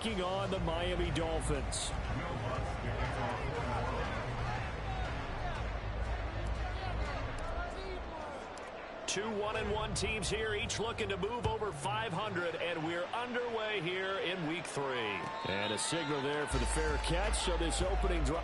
taking on the Miami Dolphins. Two 1-1 teams here, each looking to move over 500, and we're underway here in week 3. And a signal there for the fair catch, so this opening drive.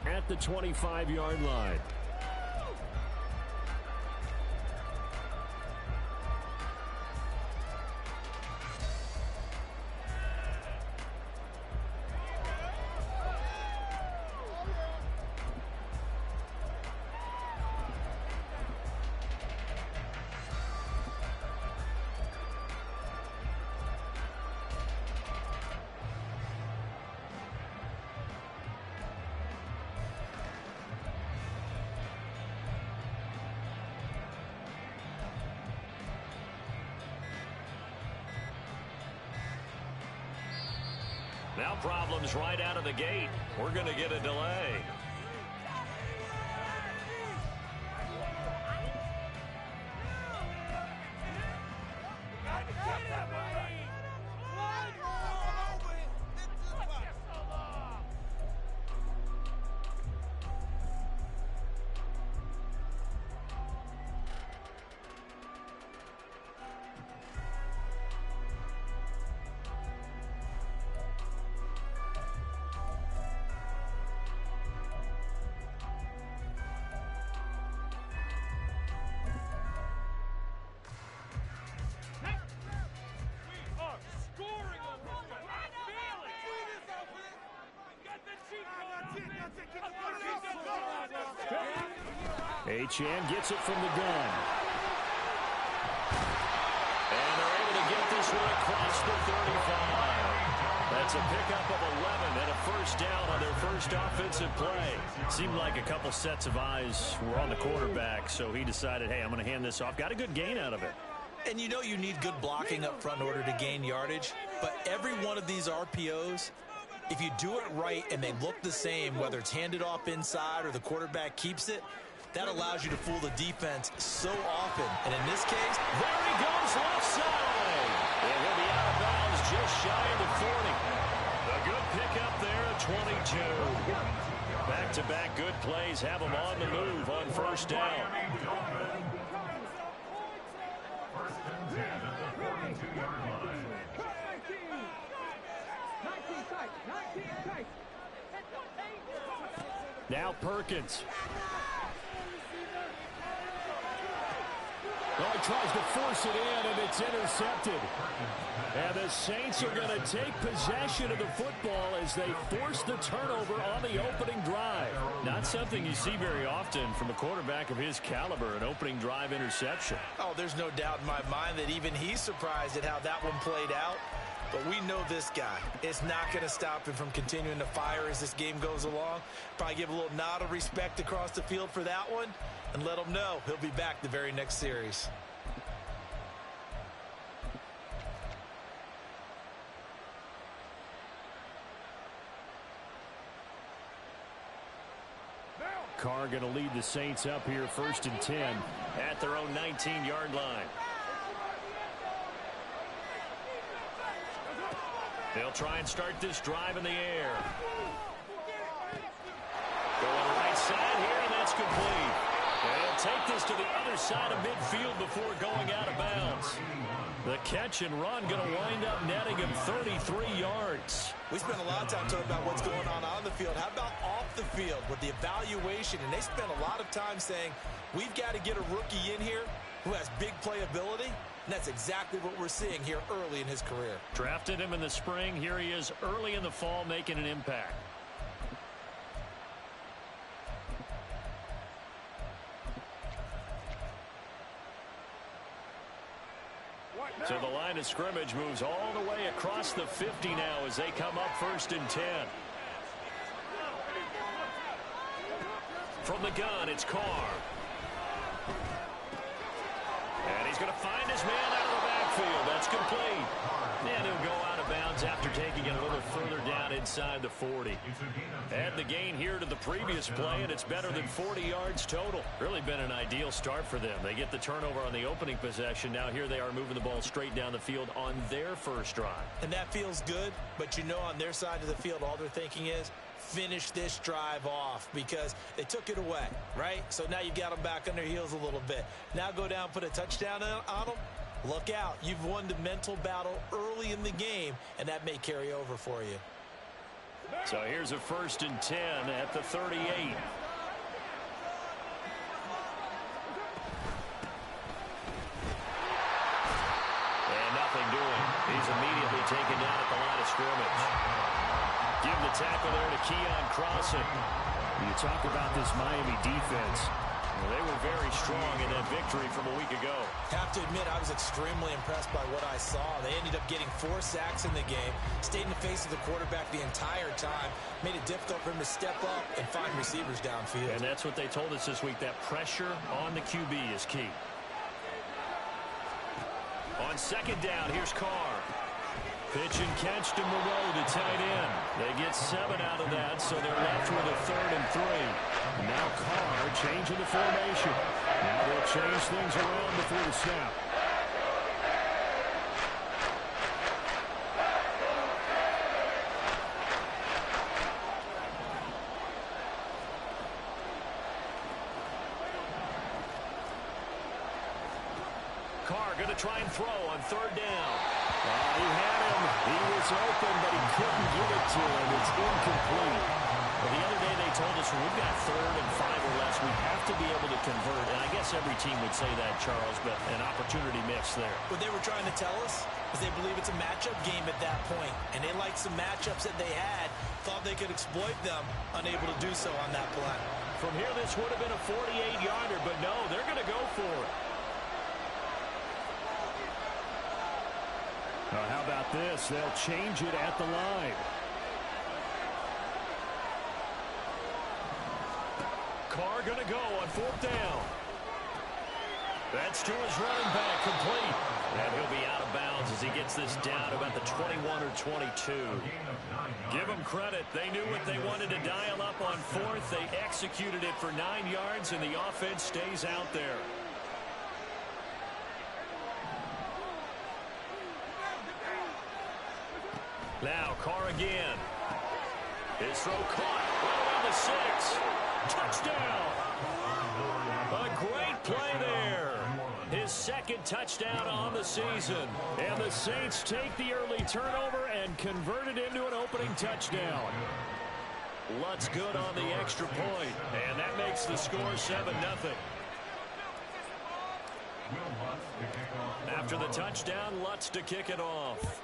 At the 25-yard line. Now problems right out of the gate. We're going to get a delay. Achane gets it from the gun. And they're able to get this one across the 35. That's a pickup of 11 and a first down on their first offensive play. Seemed like a couple sets of eyes were on the quarterback, so he decided, hey, I'm going to hand this off. Got a good gain out of it. And you know you need good blocking up front in order to gain yardage, but every one of these RPOs, if you do it right and they look the same, whether it's handed off inside or the quarterback keeps it, that allows you to fool the defense so often. And in this case, there he goes left side. And he'll be out of bounds just shy of the 40. A good pickup there at 22. Back-to-back good plays have him on the move on first down. Now Perkins. Oh, he tries to force it in, and it's intercepted. And the Saints are going to take possession of the football as they force the turnover on the opening drive. Not something you see very often from a quarterback of his caliber, an opening drive interception. Oh, there's no doubt in my mind that even he's surprised at how that one played out. But we know this guy. It's not going to stop him from continuing to fire as this game goes along. Probably give a little nod of respect across the field for that one and let him know he'll be back the very next series. Carr going to lead the Saints up here 1st and 10 at their own 19-yard line. They'll try and start this drive in the air. Going right side here, and that's complete. And he'll take this to to the other side of midfield before going out of bounds. The catch and run going to wind up netting him 33 yards. We spent a lot of time talking about what's going on the field. How about off the field with the evaluation? And they spent a lot of time saying, we've got to get a rookie in here who has big playability. And that's exactly what we're seeing here early in his career. Drafted him in the spring. Here he is early in the fall making an impact. So the line of scrimmage moves all the way across the 50 now as they come up 1st and 10. From the gun, it's Carr. And he's going to find his man out of the backfield. That's complete. And he'll go out of bounds after taking it a little further down inside the 40. Add the gain here to the previous play, and it's better than 40 yards total. Really been an ideal start for them. They get the turnover on the opening possession. Now here they are moving the ball straight down the field on their first drive. And that feels good, but you know on their side of the field, all they're thinking is, finish this drive off because they took it away, right? So now you've got them back on their heels a little bit. Now go down, put a touchdown on them. Look out. You've won the mental battle early in the game, and that may carry over for you. So here's a 1st and 10 at the 38. And nothing doing. He's immediately taken down at the line of scrimmage. Give the tackle there to Keon Crossen. You talk about this Miami defense. Well, they were very strong in that victory from a week ago. Have to admit, I was extremely impressed by what I saw. They ended up getting 4 sacks in the game, stayed in the face of the quarterback the entire time, made it difficult for him to step up and find receivers downfield. And that's what they told us this week, that pressure on the QB is key. On 2nd down, here's Carr. Pitch and catch to Moreau, the tight end. They get 7 out of that, so they're left with a 3rd and 3. Now Carr changing the formation. Now they'll change things around before the snap. Carr going to try and throw on 3rd down. He had him. He was open, but he couldn't get it to him. It's incomplete. But the other day they told us when we've got 3rd and 5 or less, we have to be able to convert. And I guess every team would say that, Charles, but an opportunity missed there. What they were trying to tell us is they believe it's a matchup game at that point. And they liked some matchups that they had, thought they could exploit them, unable to do so on that play. From here, this would have been a 48-yarder, but no, they're going to go for it. Now, how about this? They'll change it at the line. Carr going to go on 4th down. That's to his running back, complete. And he'll be out of bounds as he gets this down about the 21 or 22. Give them credit. They knew what they wanted to dial up on 4th. They executed it for 9 yards, and the offense stays out there. Now, Carr again. His throw caught. Around the 6. Touchdown. A great play there. His 2nd touchdown on the season. And the Saints take the early turnover and convert it into an opening touchdown. Lutz good on the extra point. And that makes the score 7-0. After the touchdown, Lutz to kick it off.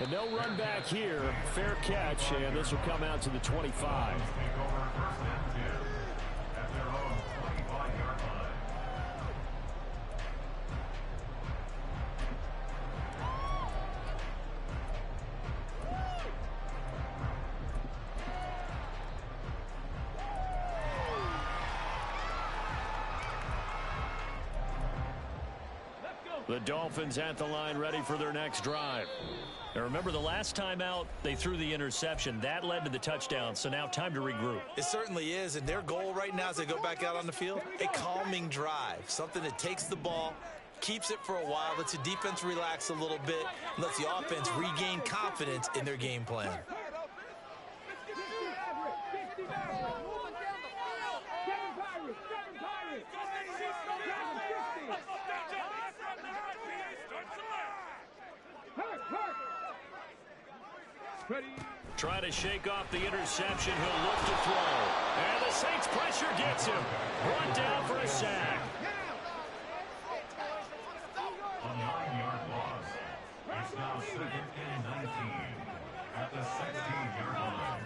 And they'll run back here. Fair catch, and this will come out to the 25. The Dolphins at the line ready for their next drive. Now remember, the last time out, they threw the interception. That led to the touchdown, so now time to regroup. It certainly is, and their goal right now as they go back out on the field, a calming drive, something that takes the ball, keeps it for a while, lets the defense relax a little bit, and lets the offense regain confidence in their game plan. Trying to shake off the interception. He'll look to throw. And the Saints pressure gets him. Brought down for a sack. A 9-yard loss. It's now 2nd and 19 at the 16-yard line.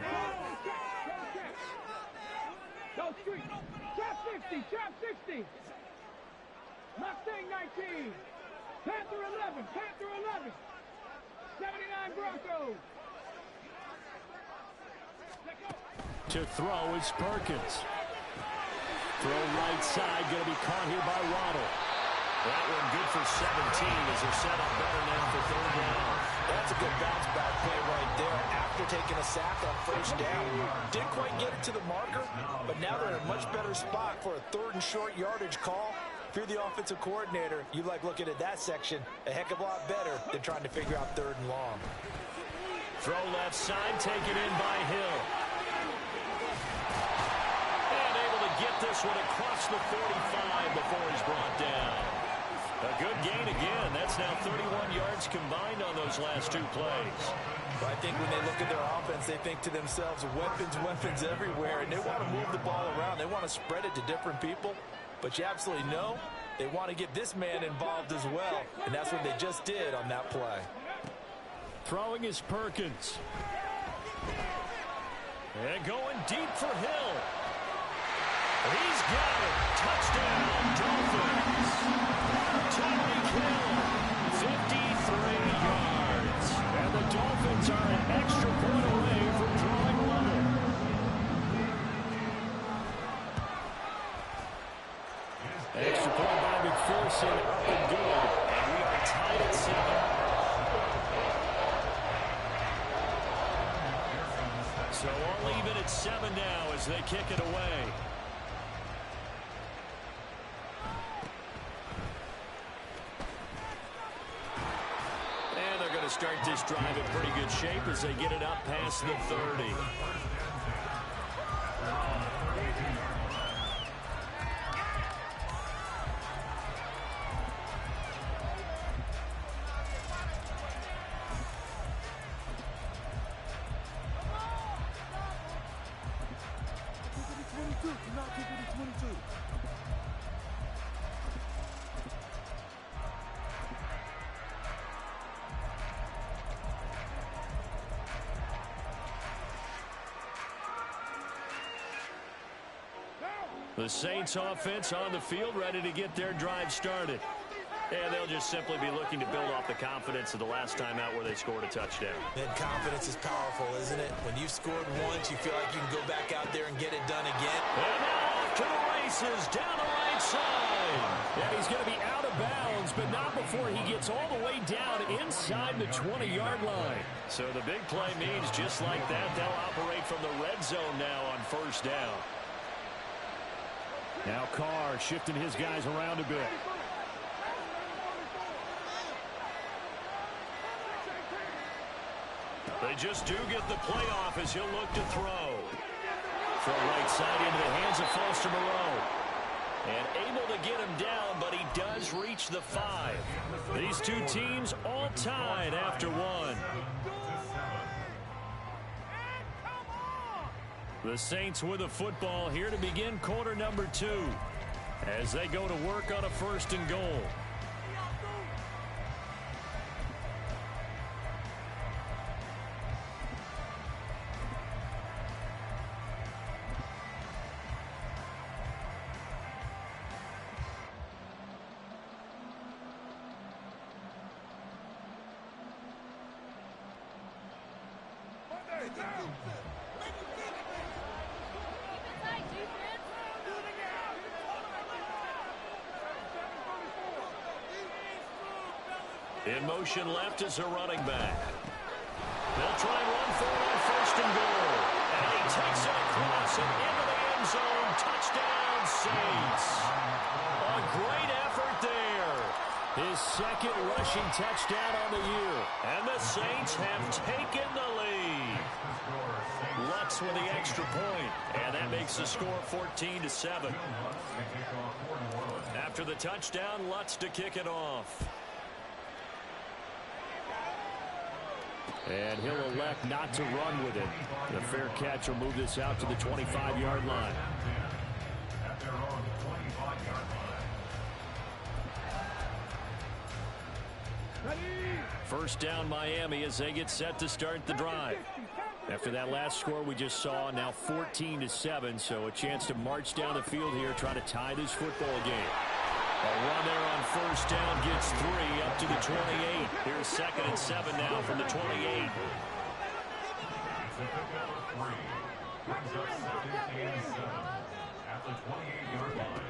Go street. Trap 60. Trap 60. Mustang 19. Panther 11. Panther 11. 79 Broncos. To throw is Perkins. Throw right side, going to be caught here by Waddle. That one good for 17 as they're set up better now for 3rd down. That's a good bounce back play right there after taking a sack on 1st down. Didn't quite get it to the marker, but now they're in a much better spot for a 3rd and short yardage call. If you're the offensive coordinator, you like looking at that section a heck of a lot better than trying to figure out 3rd and long. Throw left side, taken in by Hill. And able to get this one across the 45 before he's brought down. A good gain again. That's now 31 yards combined on those last 2 plays. But I think when they look at their offense, they think to themselves, weapons, weapons everywhere, and they want to move the ball around. They want to spread it to different people. But you absolutely know they want to get this man involved as well, and that's what they just did on that play. Throwing is Perkins. And going deep for Hill. He's got it. Touchdown, Dolphins. Tyreek Hill, 53 yards. And the Dolphins are an extra point away from drawing level. Extra point by McPherson, up and good. And we are tied at 7. So all even at 7 now as they kick it away. And they're going to start this drive in pretty good shape as they get it up past the 30. The Saints offense on the field ready to get their drive started. And they'll just simply be looking to build off the confidence of the last time out where they scored a touchdown. And confidence is powerful, isn't it? When you've scored once, you feel like you can go back out there and get it done again. And now off to the races, down the right side. And he's going to be out of bounds, but not before he gets all the way down inside the 20-yard line. So the big play means just like that, they'll operate from the red zone now on 1st down. Now Carr shifting his guys around a bit. They just do get the playoff as he'll look to throw. Throw right side into the hands of Foster Moreau. And able to get him down, but he does reach the 5. These two teams all tied after 1. The Saints with a football here to begin quarter number 2 as they go to work on a 1st and goal. In motion left is a running back. They'll try and run for it on 1st and goal. And he takes it across and into the end zone. Touchdown, Saints. A great effort there. His 2nd rushing touchdown on the year. And the Saints have taken the lead. Lutz with the extra point. And that makes the score 14-7. After the touchdown, Lutz to kick it off. And he'll elect not to run with it. The fair catch will move this out to the 25-yard line. At their own 25-yard line. First down Miami as they get set to start the drive. After that last score we just saw, now 14-7, so a chance to march down the field here, try to tie this football game. A run there on first down gets 3 up to the 28. Here's 2nd and 7 now from the 28. It's a pickup of 3. Brings up 2nd and 7 at the 28-yard line.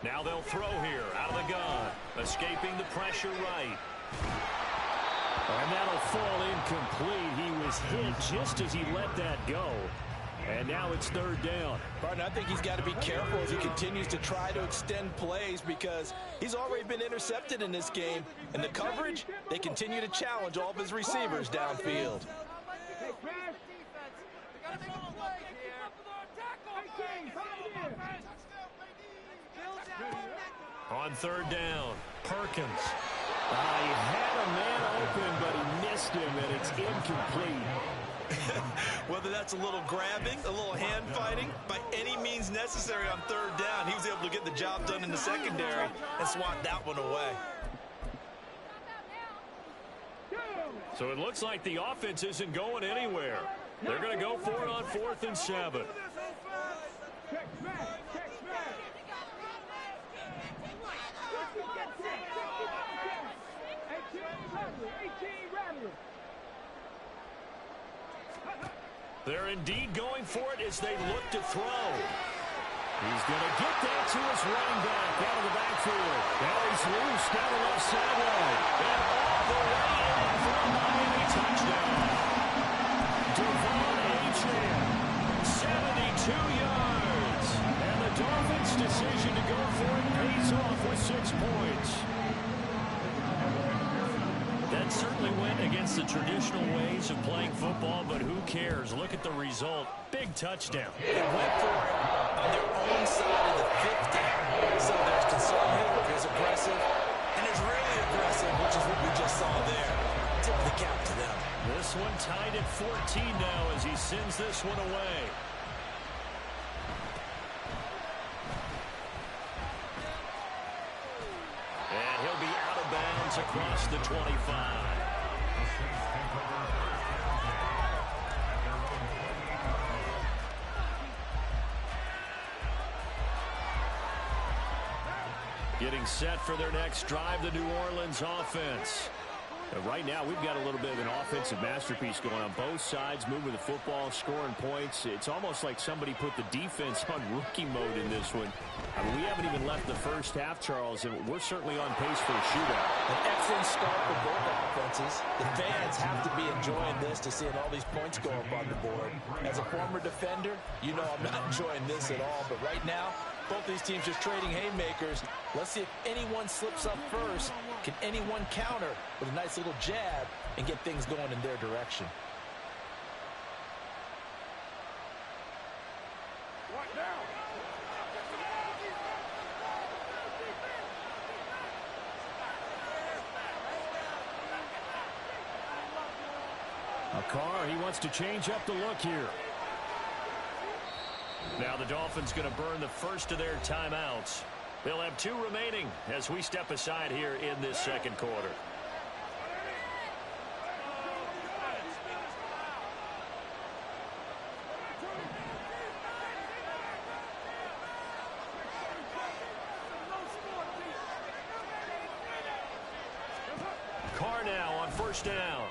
Now they'll throw here out of the gun. Escaping the pressure right. And that'll fall incomplete. He was hit just as he let that go. And now it's 3rd down. Pardon, I think he's got to be careful as he continues to try to extend plays because he's already been intercepted in this game. And the coverage, they continue to challenge all of his receivers downfield. On 3rd down, Perkins. He had a man open, but he missed him, and it's incomplete. Whether that's a little grabbing, a little hand fighting, by any means necessary on 3rd down, he was able to get the job done in the secondary and swat that one away. So it looks like the offense isn't going anywhere. They're going to go for it on 4th and 7. They're indeed going for it as they look to throw. He's going to get that to his running back out of the backfield. Now he's loose down the left sideline. And all the way in for a Miami touchdown. Devon Achane, 72 yards. And the Dolphins' decision to go for it pays off with 6 points. That certainly went against the traditional ways of playing football, but who cares? Look at the result. Big touchdown. They went for it on their own side of the 50. So there's conservative, there's aggressive, and there's really aggressive, which is what we just saw there. Tip of the cap to them. This one tied at 14 now as he sends this one away. And he'll be out of bounds across the 25. Getting set for their next drive, the New Orleans offense. Right now, we've got a little bit of an offensive masterpiece going on both sides, moving the football, scoring points. It's almost like somebody put the defense on rookie mode in this one. I mean, we haven't even left the first half, Charles, and we're certainly on pace for a shootout. An excellent start for both offenses. The fans have to be enjoying this to seeing all these points go up on the board. As a former defender, you know I'm not enjoying this at all, but right now, both these teams just trading haymakers. Let's see if anyone slips up first. Can anyone counter with a nice little jab and get things going in their direction? Carr, he wants to change up the look here. Now the Dolphins going to burn the first of their timeouts. They'll have 2 remaining as we step aside here in this second quarter. Carr now on first down.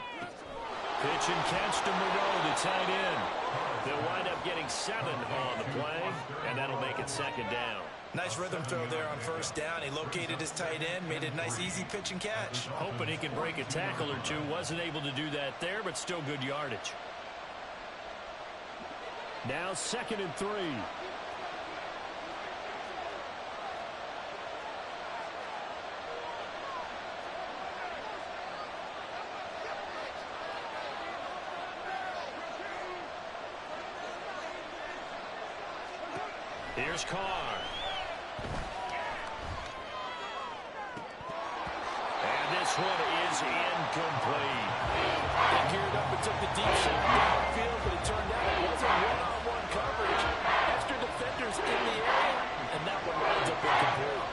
Pitch and catch to Moreau, the tight end. They'll wind up getting 7 on the play, and that'll make it second down. Nice rhythm throw there on first down. He located his tight end, made a nice easy pitch and catch. Hoping he can break a tackle or two. Wasn't able to do that there, but still good yardage. Now 2nd and 3. Here's Carr. And this this one is incomplete. They geared up and took the deep shot downfield, but it turned out it wasn't one-on-one coverage. Extra defenders in the area, and that one winds up incomplete.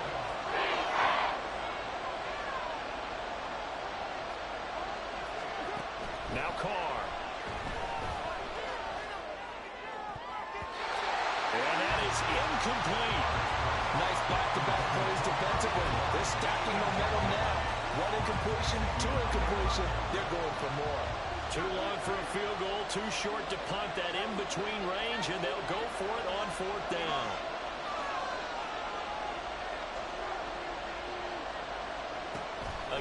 Now Carr. And that is incomplete. Nice back-to-back plays defensively. They're stacking momentum now. One incompletion, two incompletion. They're going for more. Too long for a field goal, too short to punt. That in-between range, and they'll go for it on fourth down.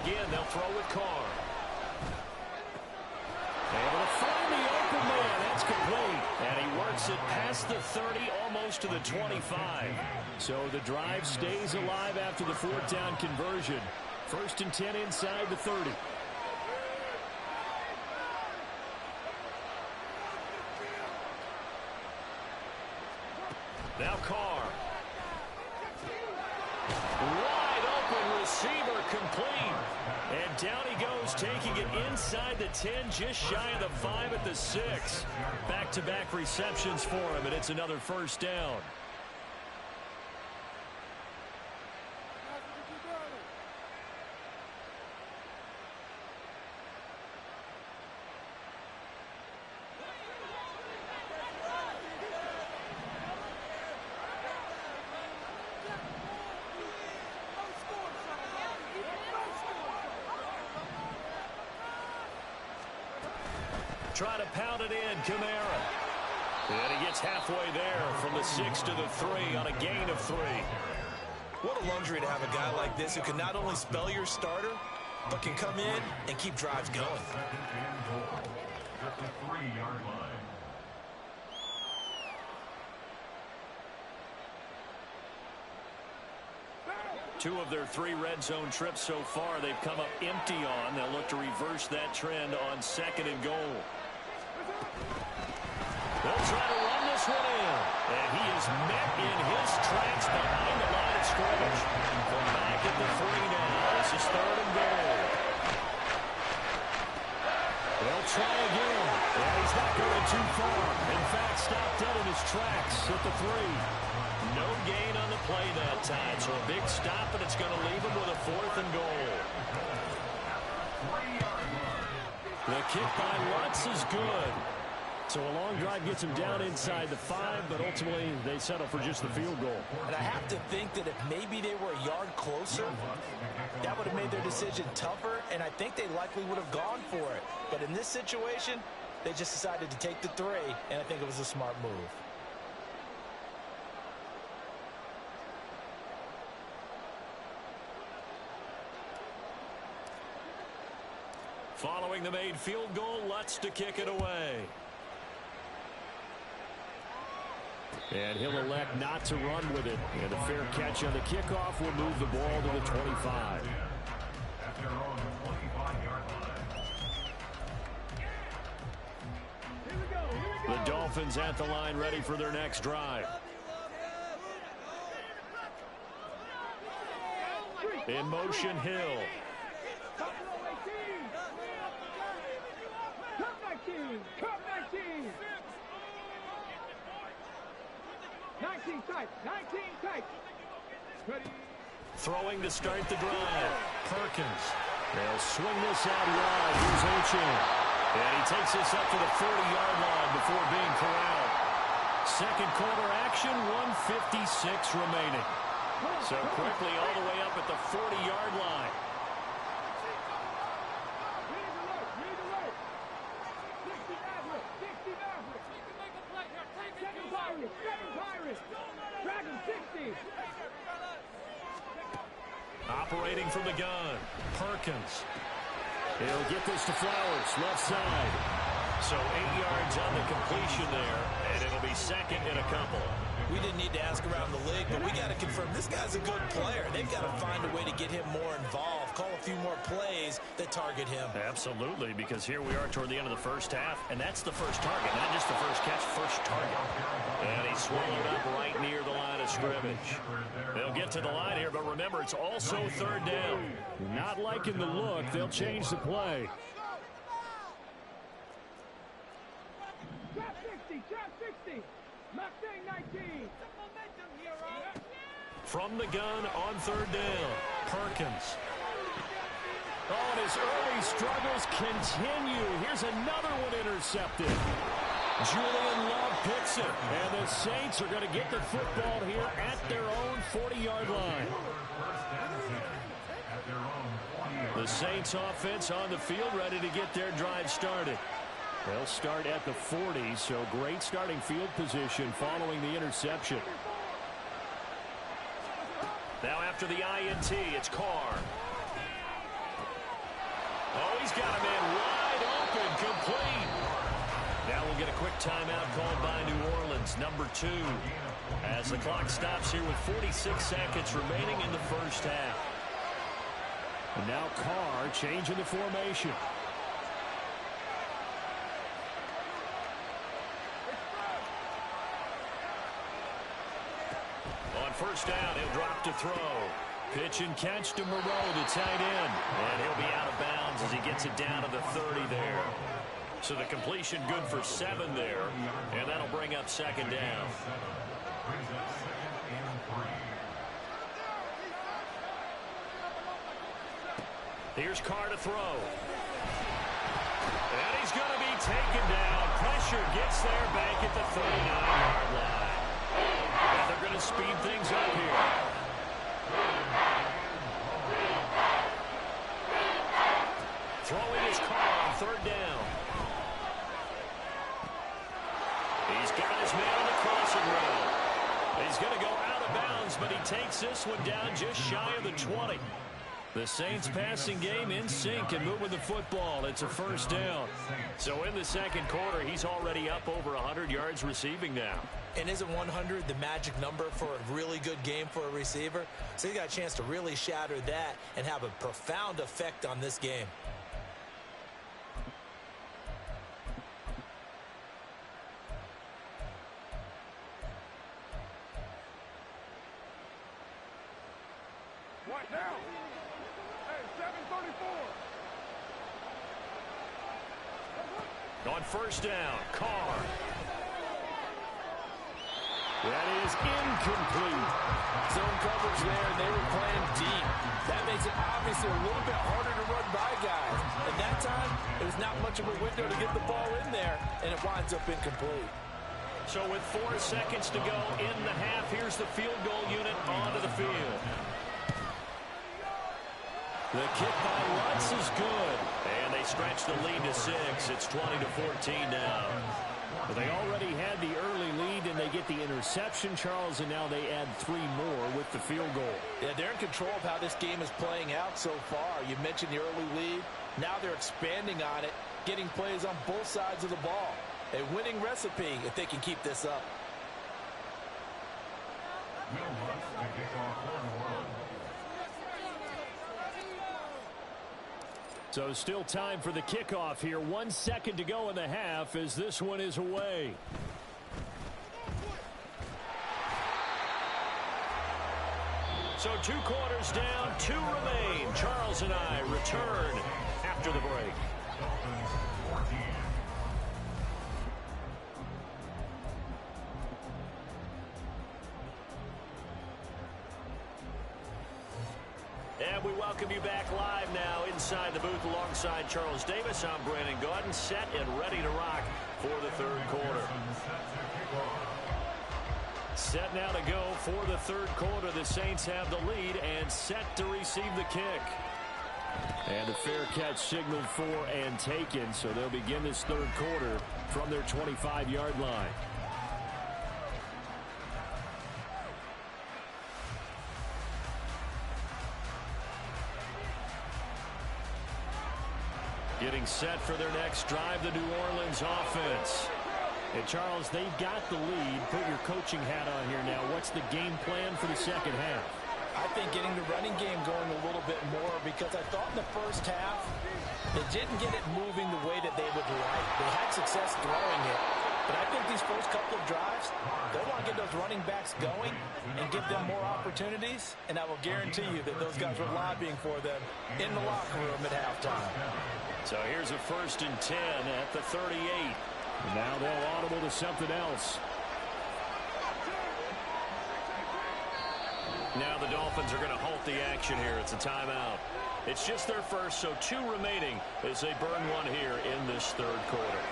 Again, they'll throw with Carr. Able to find the open man. That's complete. And he works it past the 30, almost to the 25. So the drive stays alive after the fourth down conversion. 1st and 10 inside the 30. Now Carr. Wide open receiver complete. And down he goes, taking it inside the 10, just shy of the 5 at the 6. Back-to-back receptions for him, and it's another first down. Try to pound it in, Kamara. And he gets halfway there from the 6 to the 3 on a gain of 3. What a luxury to have a guy like this who can not only spell your starter, but can come in and keep drives going. Second and goal at the 3-yard line. Two of their 3 red zone trips so far they've come up empty on. They'll look to reverse that trend on 2nd and goal. They'll try to run this one in. And he is met in his tracks behind the line of scrimmage. From back at the 3 now. This is 3rd and goal. They'll try again. And he's not going too far. In fact, stopped dead in his tracks at the 3. No gain on the play that time. So a big stop, and it's going to leave him with a 4th and goal. The kick by Lutz is good. So a long drive gets him down inside the 5, but ultimately they settle for just the field goal. And I have to think that if maybe they were a yard closer, that would have made their decision tougher, and I think they likely would have gone for it. But in this situation, they just decided to take the 3, and I think it was a smart move. Following the made field goal, Lutz to kick it away. And he'll elect not to run with it. And a fair catch on the kickoff will move the ball to the 25. At their own 25-yard line. The Dolphins at the line, ready for their next drive. In motion, Hill. Cut 19 tight. 19 tight. Ready. Throwing to start the drive. Perkins. They'll swing this out wide. Here's Ochin. And he takes this up to the 40-yard line before being corralled. Second quarter action, 1:56 remaining. So quickly all the way up at the 40-yard line. Operating from the gun, Perkins. He'll get this to Flowers, left side. So 8 yards on the completion there, and it'll be 2nd and a couple. We didn't need to ask around the league, but we got to confirm this guy's a good player. They've got to find a way to get him more involved, call a few more plays that target him. Absolutely, because here we are toward the end of the first half, and that's the first target, not just the first catch, first target. And he's swallowed up right near the line of scrimmage. They'll get to the line here, but remember, it's also third down. Not liking the look. They'll change the play. Trap 60, trap 60. Mustang 19. From the gun on third down, Perkins. Oh, and his early struggles continue. Here's another one intercepted. Julian Love picks it, and the Saints are going to get the football here at their own 40-yard line. The Saints offense on the field ready to get their drive started. They'll start at the 40, so great starting field position following the interception. Now after the INT, it's Carr. Oh, he's got a man wide open, complete. Now we'll get a quick timeout called by New Orleans, number 2. As the clock stops here with 46 seconds remaining in the first half. And now Carr changing the formation. On first down, he'll drop to throw. Pitch and catch to Moreau, the tight end. And he'll be out of bounds as he gets it down to the 30 there. So the completion good for 7 there. And that'll bring up second down. Here's Carr to throw. And he's going to be taken down. Pressure gets there back at the 39-yard line. And they're going to speed things up here. Throwing his Carr on third down. He's got his man on the crossing route. He's going to go out of bounds, but he takes this one down just shy of the 20. The Saints passing game in sync and moving the football. It's a first down. So in the second quarter, he's already up over 100 yards receiving now. And isn't 100 the magic number for a really good game for a receiver? So he got a chance to really shatter that and have a profound effect on this game. What now? Hey, 7:34. On first down, Carr. That is incomplete. Zone coverage there, and they were playing deep. That makes it obviously a little bit harder to run by guys. And that time, it was not much of a window to get the ball in there, and it winds up incomplete. So with 4 seconds to go in the half, here's the field goal unit onto the field. The kick by Lutz is good. And they stretch the lead to 6. It's 20-14 now. But they already had the early lead, and they get the interception, Charles, and now they add 3 more with the field goal. Yeah, they're in control of how this game is playing out so far. You mentioned the early lead. Now they're expanding on it, getting plays on both sides of the ball. A winning recipe if they can keep this up. So still time for the kickoff here. 1 second to go in the half as this one is away. So 2 quarters down, 2 remain. Charles and I return after the break. And we welcome you back live now inside the booth alongside Charles Davis. I'm Brandon Gaudin, set and ready to rock for the third quarter. Set now to go for the third quarter. The Saints have the lead and set to receive the kick. And the fair catch signaled for and taken, so they'll begin this third quarter from their 25-yard line. Getting set for their next drive, the New Orleans offense. And, Charles, they've got the lead. Put your coaching hat on here now. What's the game plan for the second half? I think getting the running game going a little bit more, because I thought in the first half they didn't get it moving the way that they would like. They had success throwing it, but I think these first couple of drives, they want to get those running backs going and give them more opportunities, and I will guarantee you that those guys were lobbying for them in the locker room at halftime. So here's a 1st and 10 at the 38. Now they'll audible to something else. Now the Dolphins are going to halt the action here. It's a timeout. It's just their first, so 2 remaining as they burn one here in this 3rd quarter.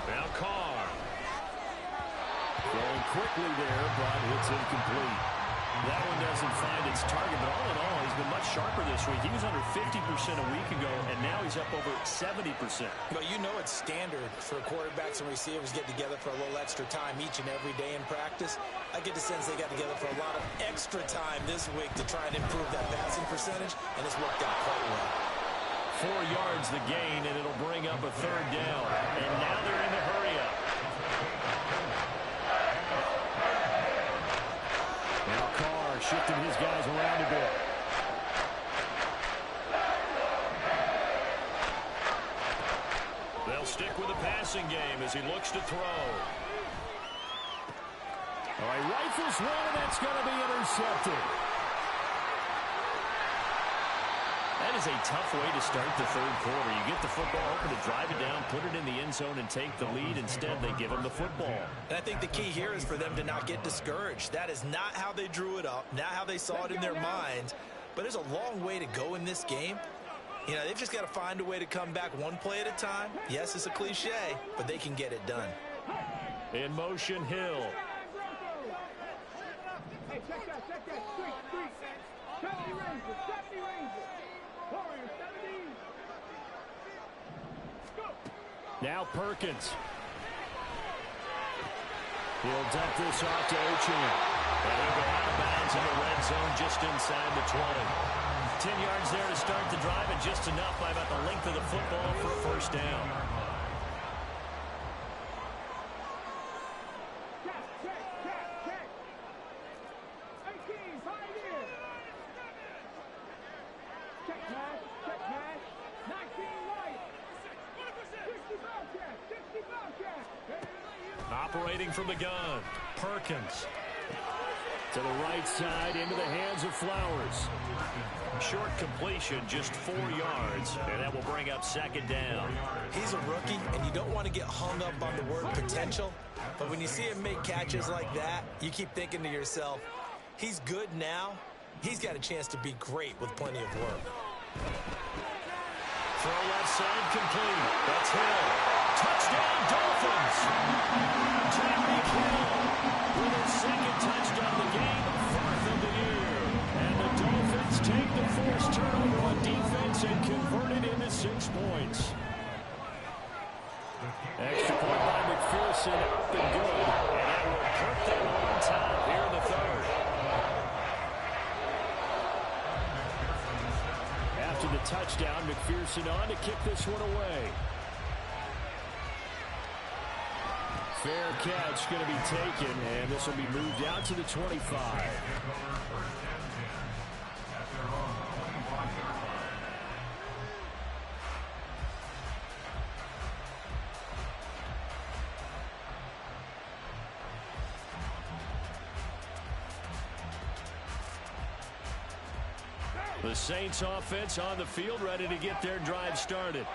Now Carr. Going quickly there, but it's incomplete. That one doesn't find its target, but all in all, he's been much sharper this week. He was under 50% a week ago, and now he's up over 70%. But you know it's standard for quarterbacks and receivers get together for a little extra time each and every day in practice. I get the sense they got together for a lot of extra time this week to try and improve that passing percentage, and it's worked out quite well. 4 yards the gain, and it'll bring up a 3rd down. And now they're in the hurry-up. Now Carr shifting his guys around a bit. They'll stick with the passing game as he looks to throw. All right, rifles one, and that's going to be intercepted. That is a tough way to start the 3rd quarter. You get the football open to drive it down, put it in the end zone, and take the lead. Instead, they give them the football. And I think the key here is for them to not get discouraged. That is not how they drew it up, not how they saw it in their minds. But there's a long way to go in this game. You know, they've just got to find a way to come back one play at a time. Yes, it's a cliche, but they can get it done. In motion, Hill. Hey, check that. Street. 70 Rangers. Warriors, 70. Go. Now Perkins. He'll dump this off to Ochin. And he'll go out of bounds in the red zone just inside the 20. 10 yards there to start the drive, and just enough by about the length of the football for a 1st down. Check. 18, Pioneer. Check pass. 19 right. 60 Bobcat. Operating from the gun, Perkins. To the right side, into the hands of Flowers. Short completion, just 4 yards, and that will bring up 2nd down. He's a rookie, and you don't want to get hung up on the word potential. But when you see him make catches like that, you keep thinking to yourself, he's good now. He's got a chance to be great with plenty of work. Throw left side complete. That's Hill. Touchdown, Dolphins. Tyreek Hill with his 2nd touchdown of the game, 4th of the year. And the Dolphins take the forced turnover on defense and convert it into 6 points. Extra point by McPherson, up and good. And that will put them on top here in the 3rd. After the touchdown, McPherson on to kick this one away. Fair catch going to be taken, and this will be moved out to the 25. The Saints offense on the field, ready to get their drive started.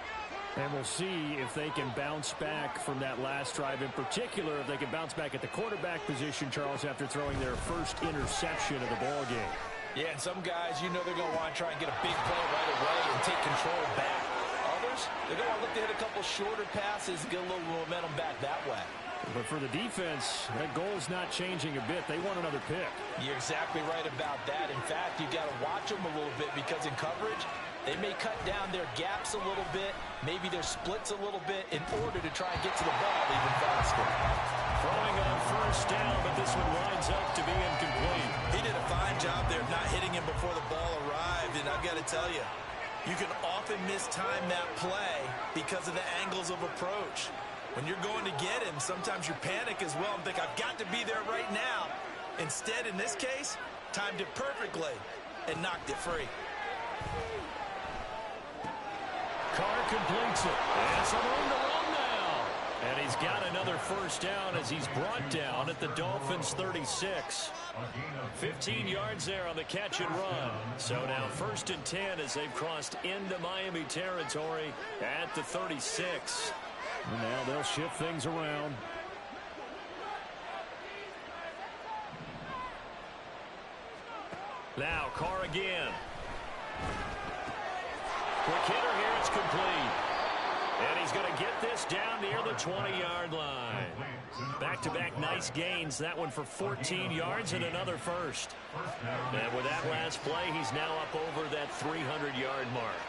And we'll see if they can bounce back from that last drive. In particular, if they can bounce back at the quarterback position, Charles, after throwing their first interception of the ball game. Yeah, and some guys, you know they're going to want to try and get a big play right away and take control back. Others, they're going to look to hit a couple shorter passes, get a little momentum back that way. But for the defense, that goal's not changing a bit. They want another pick. You're exactly right about that. In fact, you've got to watch them a little bit because in coverage, they may cut down their gaps a little bit, maybe their splits a little bit in order to try and get to the ball even faster. Throwing on 1st first down, but this one winds up to be incomplete. He did a fine job there of not hitting him before the ball arrived, and I've got to tell you, you can often mistime that play because of the angles of approach. When you're going to get him, sometimes you panic as well and think, I've got to be there right now. Instead, in this case, timed it perfectly and knocked it free. Carr completes it. And some room to run now. And he's got another first down as he's brought down at the Dolphins' 36. 15 yards there on the catch and run. So now 1st and 10 as they've crossed into Miami territory at the 36. And now they'll shift things around. Now Carr again. Quick hitter here, it's complete. And he's going to get this down near the 20-yard line. Back-to-back nice gains. That one for 14 yards and another first. And with that last play, he's now up over that 300-yard mark.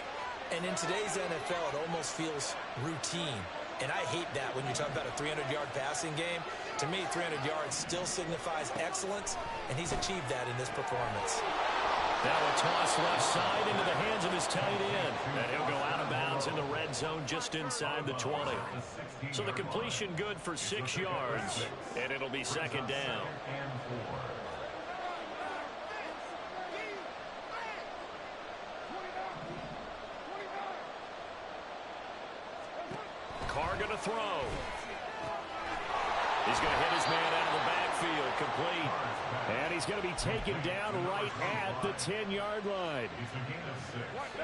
And in today's NFL, it almost feels routine. And I hate that when you talk about a 300-yard passing game. To me, 300 yards still signifies excellence, and he's achieved that in this performance. Now a toss left side into the hands of his tight end. And he'll go out of bounds in the red zone just inside the 20. So the completion good for 6 yards. And it'll be 2nd down. Carr going to throw. He's going to hit his man out of the backfield. Complete. And he's going to be taken down right at the 10-yard line.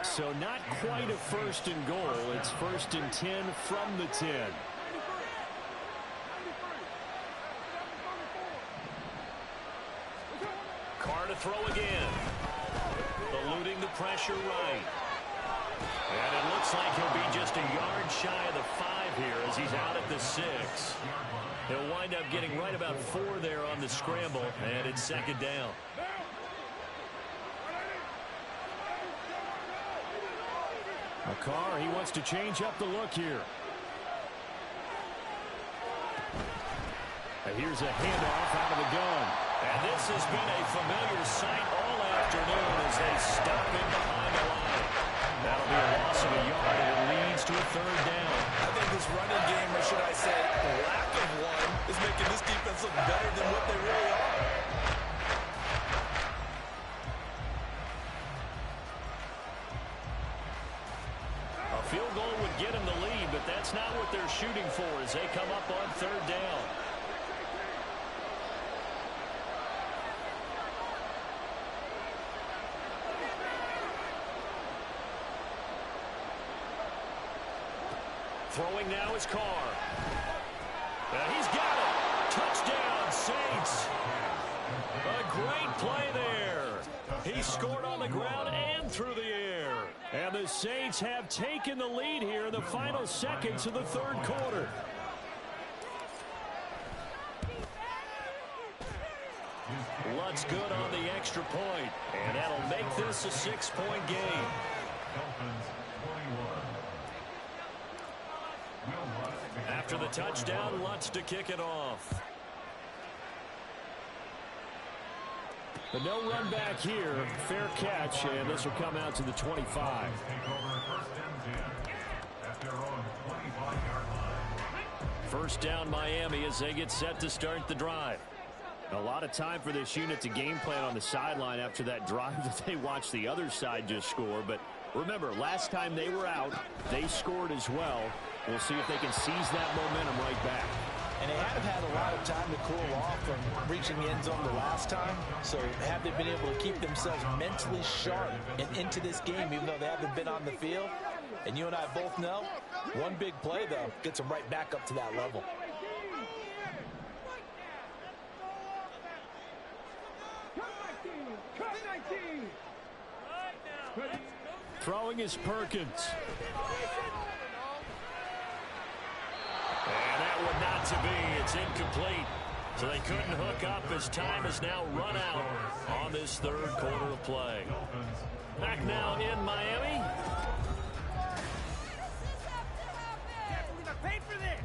So not quite a 1st and goal. It's 1st and 10 from the 10. Carr to throw again. Eluding the pressure right. And it looks like he'll be just a yard shy of the 5 here as he's out at the 6. He'll wind up getting right about 4 there on the scramble, and it's 2nd down. Carr, he wants to change up the look here. Here's a handoff out of the gun. And this has been a familiar sight all afternoon as they stop him behind the line. That'll be a loss of a yard, and it leads to a 3rd down. I think this running game, or should I say lack of one, is making this defense look better than what they really are. A field goal would get them the lead, but that's not what they're shooting for as they come up on 3rd down. Throwing now is Carr. And he's got it. Touchdown, Saints. A great play there. He scored on the ground and through the air. And the Saints have taken the lead here in the final seconds of the 3rd quarter. Lutt's good on the extra point. And that'll make this a 6-point game. After the touchdown, Lutt's to kick it off. But no run back here. Fair catch, and this will come out to the 25. First down Miami as they get set to start the drive. A lot of time for this unit to game plan on the sideline after that drive that they watched the other side just score. But remember, last time they were out, they scored as well. We'll see if they can seize that momentum right back. And they have had a lot of time to cool off from reaching the end zone the last time. So have they been able to keep themselves mentally sharp and into this game, even though they haven't been on the field? And you and I both know, one big play, though, gets them right back up to that level. Throwing is Perkins. And that one not to be. It's incomplete. So they couldn't hook up as time has now run out on this 3rd quarter of play. Back now in Miami. Paid for this.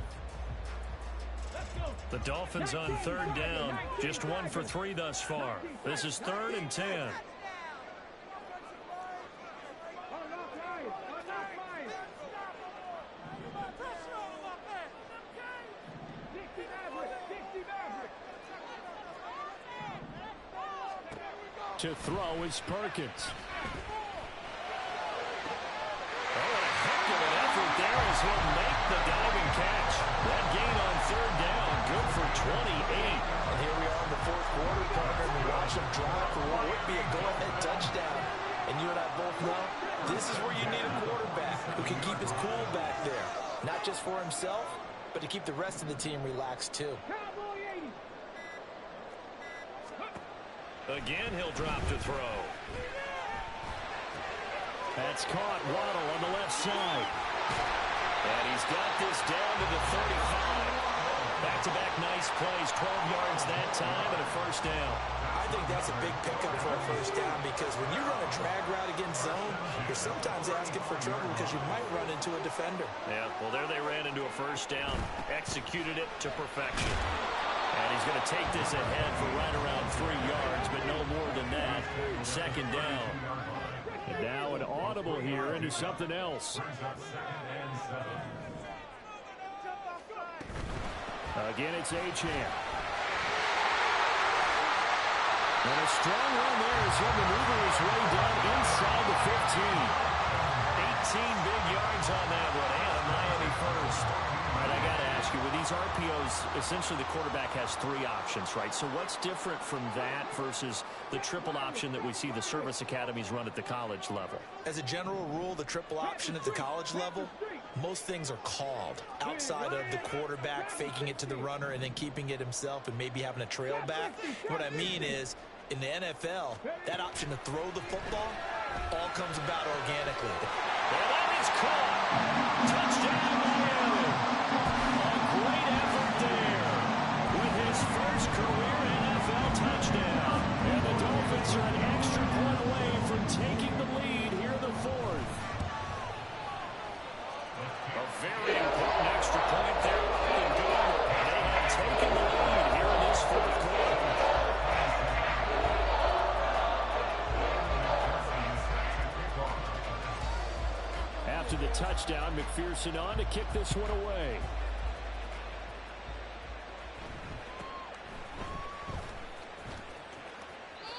Let's go. The Dolphins on third down, just 1 for 3 thus far. This is 3rd and 10. To throw is Perkins. There is he'll make the diving catch. That gain on third down, good for 28. And here we are in the 4th quarter, partner, and we watch them drive for what would be a go-ahead touchdown. And you and I both know this is where you need a quarterback who can keep his cool back there. Not just for himself, but to keep the rest of the team relaxed too. Again, he'll drop to throw. That's caught. Waddle on the left side. And he's got this down to the 35. Back-to-back nice plays. 12 yards that time and a first down. I think that's a big pickup for a first down because when you run a drag route against zone, you're sometimes asking for trouble because you might run into a defender. Yeah, well, there they ran into a first down. Executed it to perfection. And he's going to take this ahead for right around 3 yards, but no more than that. Second down. And now an audible here into something else. Again, it's Achane. And a strong run there as he'll maneuver his way down inside the 15. 18 big yards on that one, and a Miami first. All right, I got to ask you, with these RPOs, essentially the quarterback has 3 options, right? So what's different from that versus the triple option that we see the service academies run at the college level? As a general rule, the triple option at the college level, most things are called outside of the quarterback faking it to the runner and then keeping it himself and maybe having a trail back. What I mean is, in the NFL, that option to throw the football all comes about organically. Well, that is caught. Touchdown, Miami. A great effort there with his first career NFL touchdown. And the Dolphins are an extra point away from taking the lead here in the 4th. A very important extra point there. And good. They have taken the lead here in this 4th quarter. After the touchdown, McPherson on to kick this one away.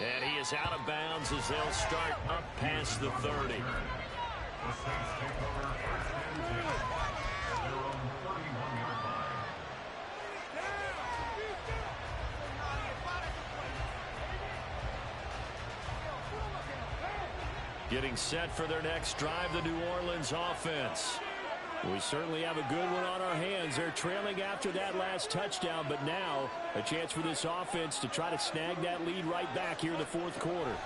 And he is out of bounds as they'll start up past the 30. The Saints take over 1st and 10 at their own 31-yard line. Getting set for their next drive, the New Orleans offense. We certainly have a good one on our hands. They're trailing after that last touchdown, but now a chance for this offense to try to snag that lead right back here in the 4th quarter.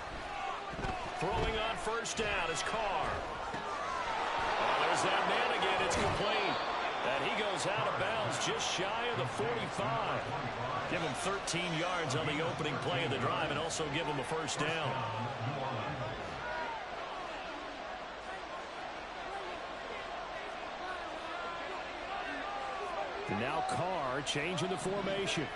Throwing on first down is Carr. Oh, there's that man again. It's complete. And he goes out of bounds just shy of the 45. Give him 13 yards on the opening play of the drive and also give him a first down. And now Carr changing the formation.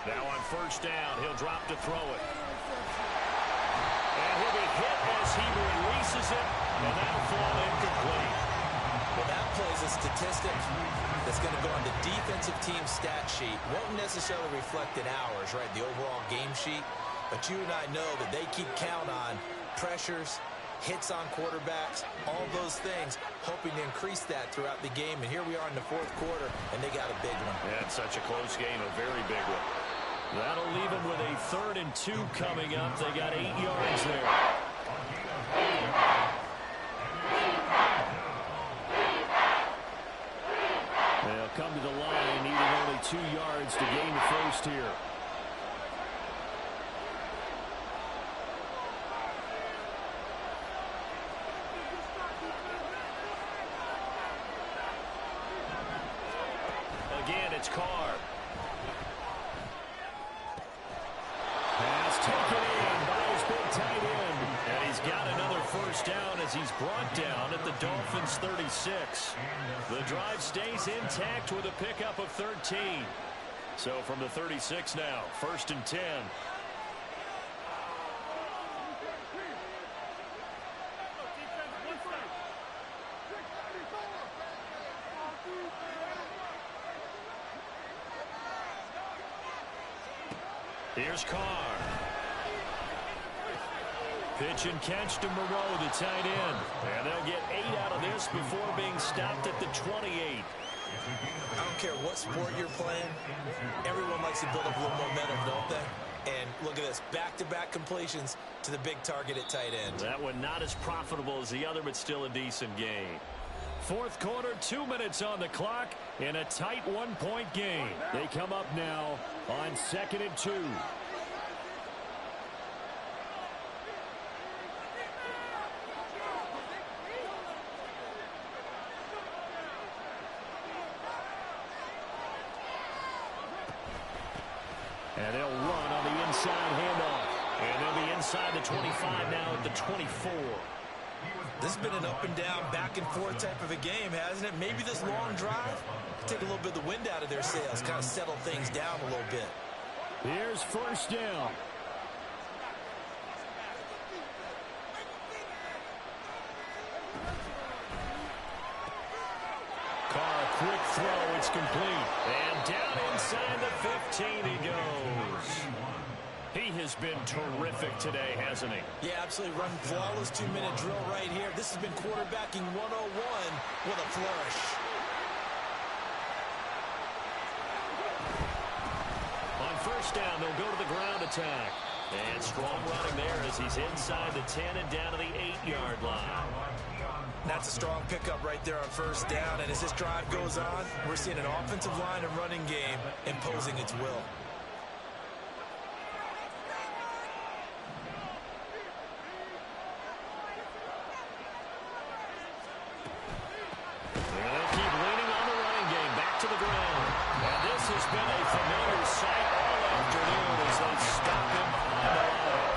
Now on first down, he'll drop to throw it. And he'll be hit as he releases it, and that'll fall incomplete. Well, that plays a statistic that's going to go on the defensive team stat sheet. Won't necessarily reflect in ours, right, the overall game sheet. But you and I know that they keep count on pressures, hits on quarterbacks, all those things, hoping to increase that throughout the game. And here we are in the 4th quarter, and they got a big one. Yeah, it's such a close game, a very big one. That'll leave them with a 3rd and 2 coming up. They got 8 yards there. They'll come to the line, needing only 2 yards to gain the first here. Again, it's Carr. Pass taken in by his big tight end. And he's got another first first down as he's brought down at the Dolphins' 36. The drive stays intact with a pickup of 13. So from the 36 now, 1st and 10. Here's Carr. Pitch and catch to Moreau, the tight end. And they'll get 8 out of this before being stopped at the 28. I don't care what sport you're playing. Everyone likes to build up a little momentum, don't they? And look at this, back-to-back completions to the big target at tight end. That one not as profitable as the other, but still a decent game. 4th quarter, 2 minutes on the clock in a tight 1-point game. They come up now on 2nd and 2. And they'll run on the inside handoff. And they'll be inside the 25 now at the 24. This has been an up-and-down, back-and-forth type of a game, hasn't it? Maybe this long drive take a little bit of the wind out of their sails, kind of settle things down a little bit. Here's 1st down. Carr, quick throw, it's complete. And down inside the 15 he goes. He has been terrific today, hasn't he? Yeah, absolutely. Run flawless 2-minute drill right here. This has been quarterbacking 101 with a flourish. On 1st down, they'll go to the ground attack. And strong running there as he's inside the 10 and down to the 8-yard line. That's a strong pickup right there on 1st down. And as this drive goes on, we're seeing an offensive line and running game imposing its will. Has been a familiar sight all afternoon as they stop him on the line.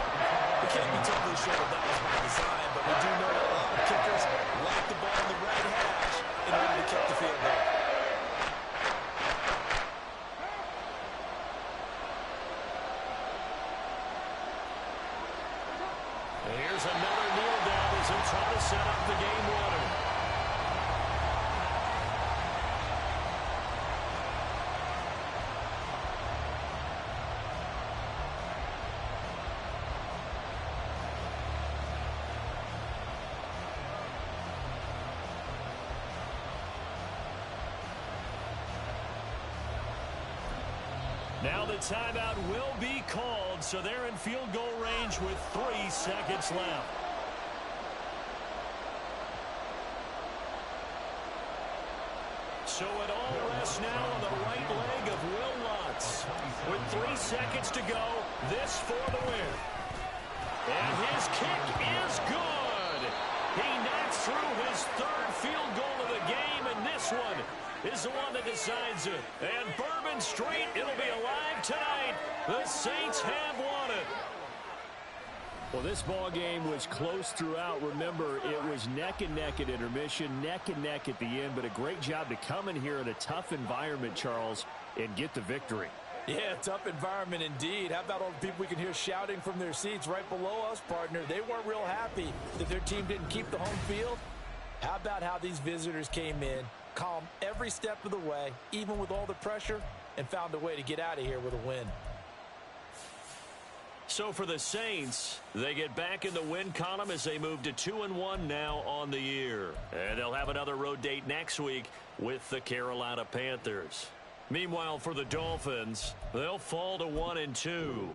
We can't be totally sure that was by design, but we do know that a lot of kickers like the ball in the right hash in order to kick the field goal. Here's another kneel down as they try to set up the game winner. Now the timeout will be called, so they're in field goal range with 3 seconds left. So it all rests now on the right leg of Will Lutz. With 3 seconds to go, this for the win. And his kick is good. He knocks through his 3rd field goal of the game, and this one is the one that decides it. And Bourbon Street, it'll be alive tonight. The Saints have won it. Well, this ball game was close throughout. Remember, it was neck and neck at intermission, neck and neck at the end, but a great job to come in here in a tough environment, Charles, and get the victory. Yeah, tough environment indeed. How about all the people we can hear shouting from their seats right below us, partner? They weren't real happy that their team didn't keep the home field. How about how these visitors came in, calm every step of the way, even with all the pressure, and found a way to get out of here with a win. So for the Saints, they get back in the win column as they move to 2-1 now on the year. And they'll have another road date next week with the Carolina Panthers. Meanwhile, for the Dolphins, they'll fall to 1-2.